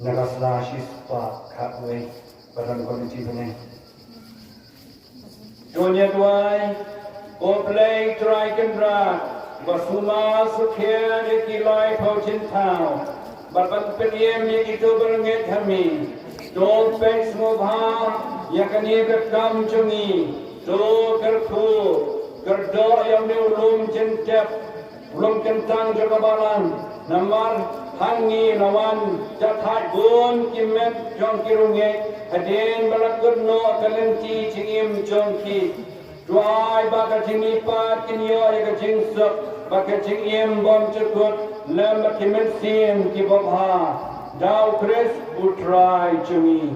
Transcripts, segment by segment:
Nagaslashispa Katholic Barang Committee Bene Dunia Duai Oplay Kyrkhu Basuma Sukher Ikilai Pochin Town Bapak Peniem Yikitu Berenget Hami Dol Peks Mubha Yakani Bekam Jungi Dol Kyrkhu Gerdo Yang Ulum Jingtep Ulum Kentang Jakabalan Namar Hangi lawan jahat bun kimet jong kirunge haden balakut no kalenti cingim jongki dua baga jingi pat kinyo ya jing sok baga cingim bom cekut lem kimet sim kibobha dau kris utrai jungi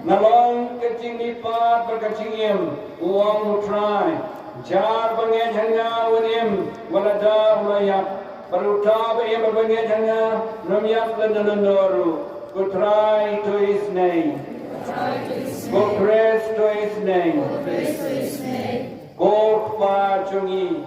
nalong ke jingi pat baga cingim uang utrai jar banget hanya unim walada ulayat Paruta be berbagai jana namyak lenanoru. Go try to His name. Go praise to His name. Go far chungi.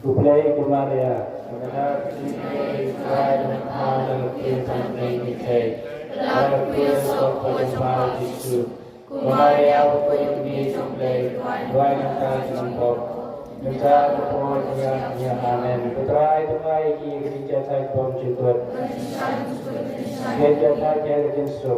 To play Kumaria, Kumaria will be to play, why not the child of all the Amen. To try to buy key, get a bomb to good. Get your target against you.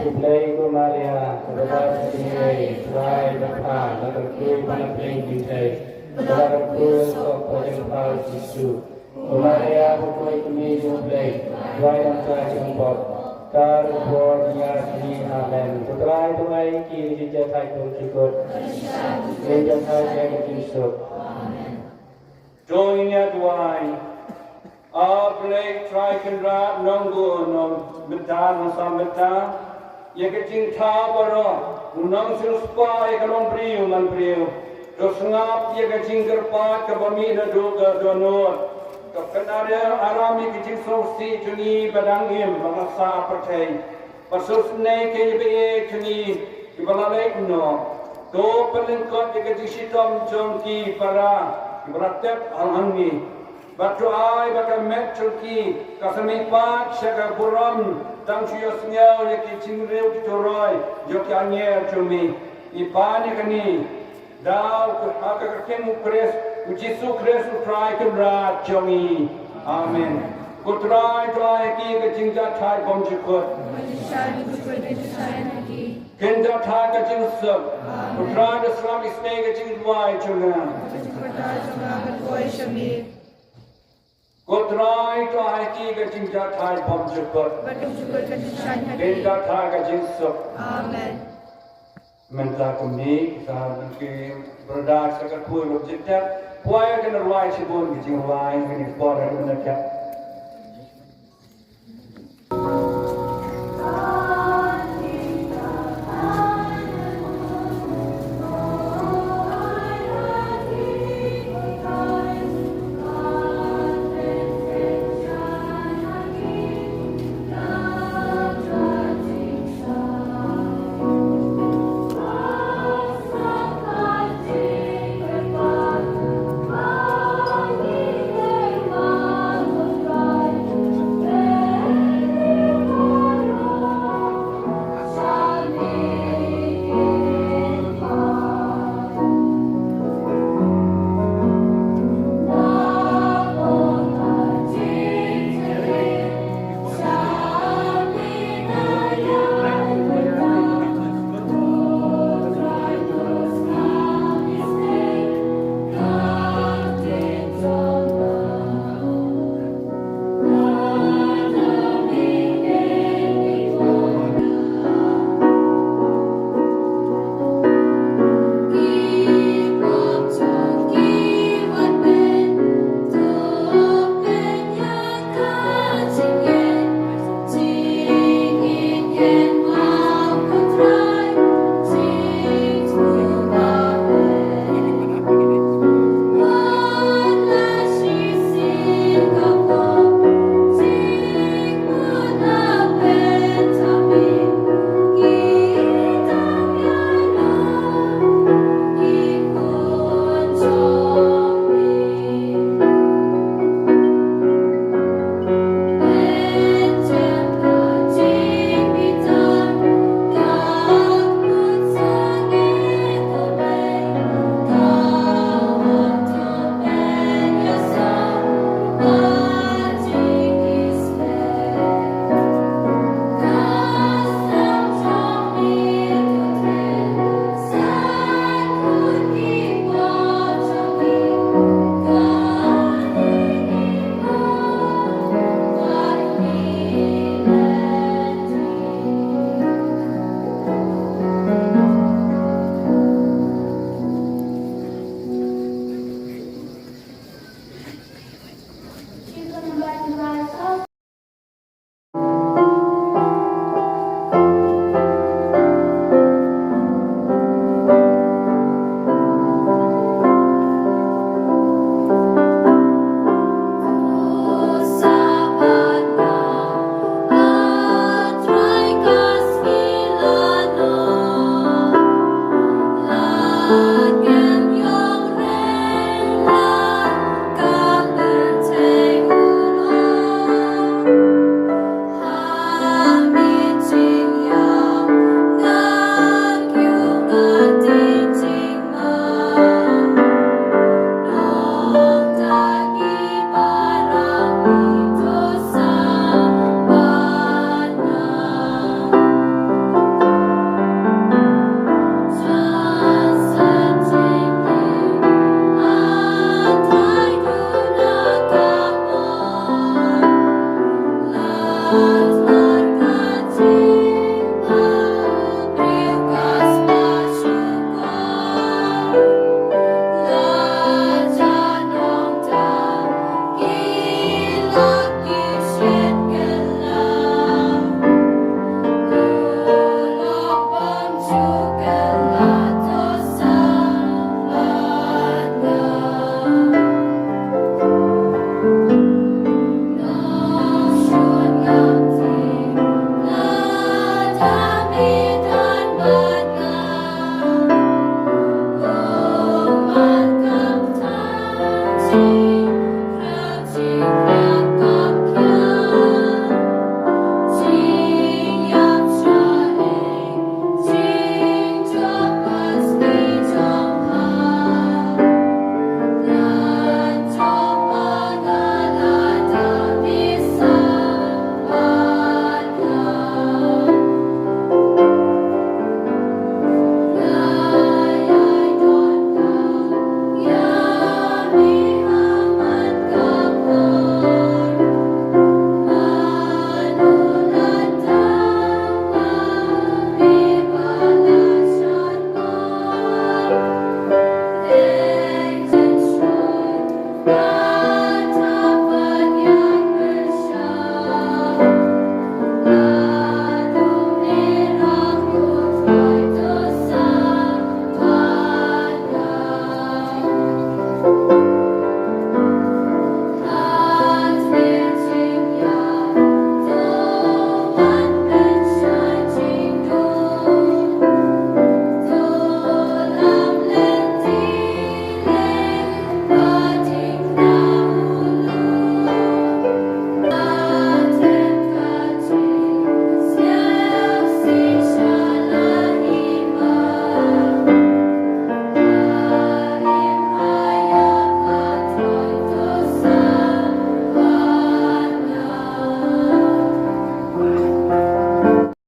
To play Kumaria, the last thing, try the car, not a crew on a plane you take. Para cruz of putting power to sue. Kumaria who going to me to play, right on touching pop. Tar for Yasni Amen. To try to make it just like to good. They just have everything so. Join at wine. Our Blake Trikendra Nongo no Beta no Sameta. Yakating Tabaro, Unang Silspa, Yakalon Brio, Man Brio. Dosngap ye kajing kerpat kabami na doga donor kapenare arami kajing sosi juni badangim bangsa pertai pasus nei ke be juni ibalale no do pelengkot ye kajing sitom jongki para beratep alhangi batu ai bakamet jongki kasami pat syaga buram tang sios nyau ye kajing reu toroi jokyanye jumi ipani kani Dau ke kemu kres, ujisu kres utrai kemrat jongi. Amen. Utrai ki ke jingja thai bom chikut. Kenda thai ke jingsuk. Utrai the Islam isne ke jingwai jonga. Utrai ki ke jingja thai bom chikut. Kenda thai ke jingsuk. Amen. Mentah kami sahabat ke berdak sekat pun berjejak, puai kena ruai sibun kecil ruai kena sport kena nak